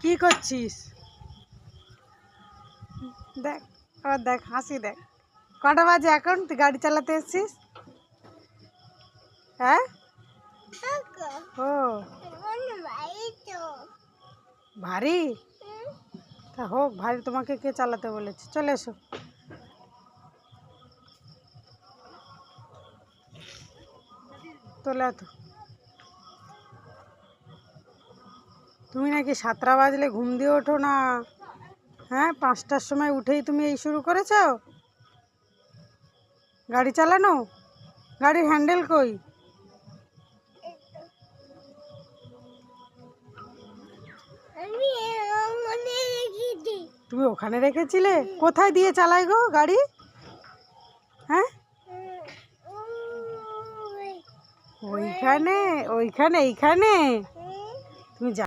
কি করছিস? দেখ আবার দেখ, হাসি দেখ। কটা বাজে এখন? তুই গাড়ি চালাতে এসেছিস? হ্যাঁ, ও ভারী। তা হোক ভারী, তোমাকে কে চালাতে বলেছে? চলে এসো। তোলা তো, তুমি নাকি 7টা বাজলে ঘুম দিয়ে ওঠো না? হ্যাঁ, 5টার সময় উঠেই তুমি এই শুরু করেছো গাড়ি চালানো? গাড়ির হ্যান্ডেল কই? তুমি ওখানে রেখেছিলে? কোথায় দিয়ে চালাই গো গাড়ি? হ্যাঁ, ওইখানে ওইখানে এইখানে তুমি